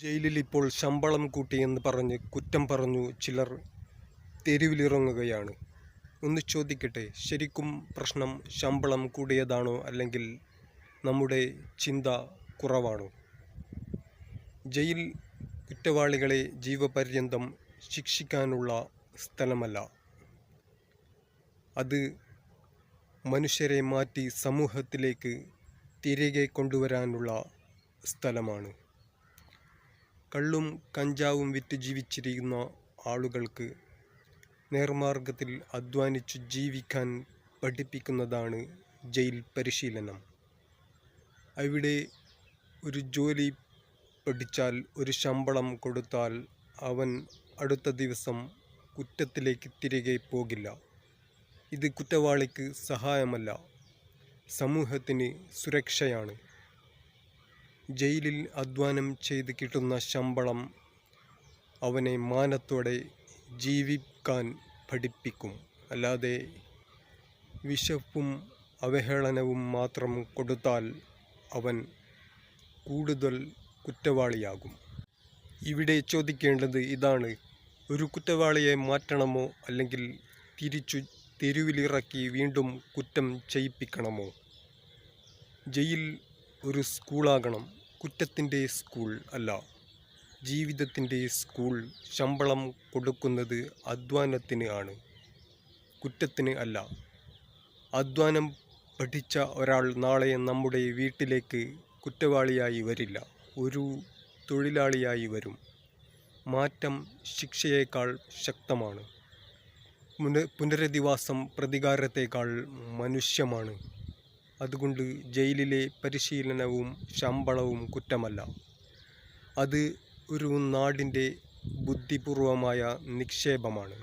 ജയിലിൽ ഇപ്പോൾ ശമ്പളം കൂട്ടിയെന്ന് പറഞ്ഞ് കുറ്റം പറഞ്ഞു ചിലർ തെരുവിലിറങ്ങുകയാണ്. ഒന്ന് ചോദിക്കട്ടെ, ശരിക്കും പ്രശ്നം ശമ്പളം കൂടിയതാണോ അല്ലെങ്കിൽ നമ്മുടെ ചിന്ത കുറവാണോ? ജയിൽ കുറ്റവാളികളെ ജീവപര്യന്തം ശിക്ഷിക്കാനുള്ള സ്ഥലമല്ല. അത് മനുഷ്യരെ മാറ്റി സമൂഹത്തിലേക്ക് തിരികെ കൊണ്ടുവരാനുള്ള സ്ഥലമാണ്. കള്ളും കഞ്ചാവും വിറ്റ് ജീവിച്ചിരിക്കുന്ന ആളുകൾക്ക് നേർമാർഗത്തിൽ അധ്വാനിച്ചു ജീവിക്കാൻ പഠിപ്പിക്കുന്നതാണ് ജയിൽ പരിശീലനം. അവിടെ ഒരു ജോലി പഠിച്ചാൽ, ഒരു ശമ്പളം കൊടുത്താൽ അവൻ അടുത്ത ദിവസം കുറ്റത്തിലേക്ക് തിരികെ പോകില്ല. ഇത് കുറ്റവാളിക്ക് സഹായമല്ല, സമൂഹത്തിന് സുരക്ഷയാണ്. ജയിലിൽ അധ്വാനം ചെയ്ത് കിട്ടുന്ന ശമ്പളം അവനെ മാനത്തോടെ ജീവിക്കാൻ പഠിപ്പിക്കും. അല്ലാതെ വിശപ്പും അവഹേളനവും മാത്രം കൊടുത്താൽ അവൻ കൂടുതൽ കുറ്റവാളിയാകും. ഇവിടെ ചോദിക്കേണ്ടത് ഇതാണ്: ഒരു കുറ്റവാളിയെ മാറ്റണമോ അല്ലെങ്കിൽ തിരിച്ചു തെരുവിലിറക്കി വീണ്ടും കുറ്റം ചെയ്യിപ്പിക്കണമോ? ജയിൽ ഒരു സ്കൂളാകണം, കുറ്റത്തിൻ്റെ സ്കൂൾ അല്ല, ജീവിതത്തിൻ്റെ സ്കൂൾ. ശമ്പളം കൊടുക്കുന്നത് അധ്വാനത്തിന് ആണ്, കുറ്റത്തിന് അല്ല. അധ്വാനം പഠിച്ച ഒരാൾ നാളെ നമ്മുടെ വീട്ടിലേക്ക് കുറ്റവാളിയായി വരില്ല, ഒരു തൊഴിലാളിയായി വരും. മാറ്റം ശിക്ഷയേക്കാൾ ശക്തമാണ്. പുനരധിവാസം പ്രതികാരത്തേക്കാൾ മനുഷ്യമാണ്. അതുകൊണ്ട് ജയിലിലെ പരിശീലനവും ശമ്പളവും കുറ്റമല്ല. അത് ഒരു നാടിൻ്റെ ബുദ്ധിപൂർവമായ നിക്ഷേപമാണ്.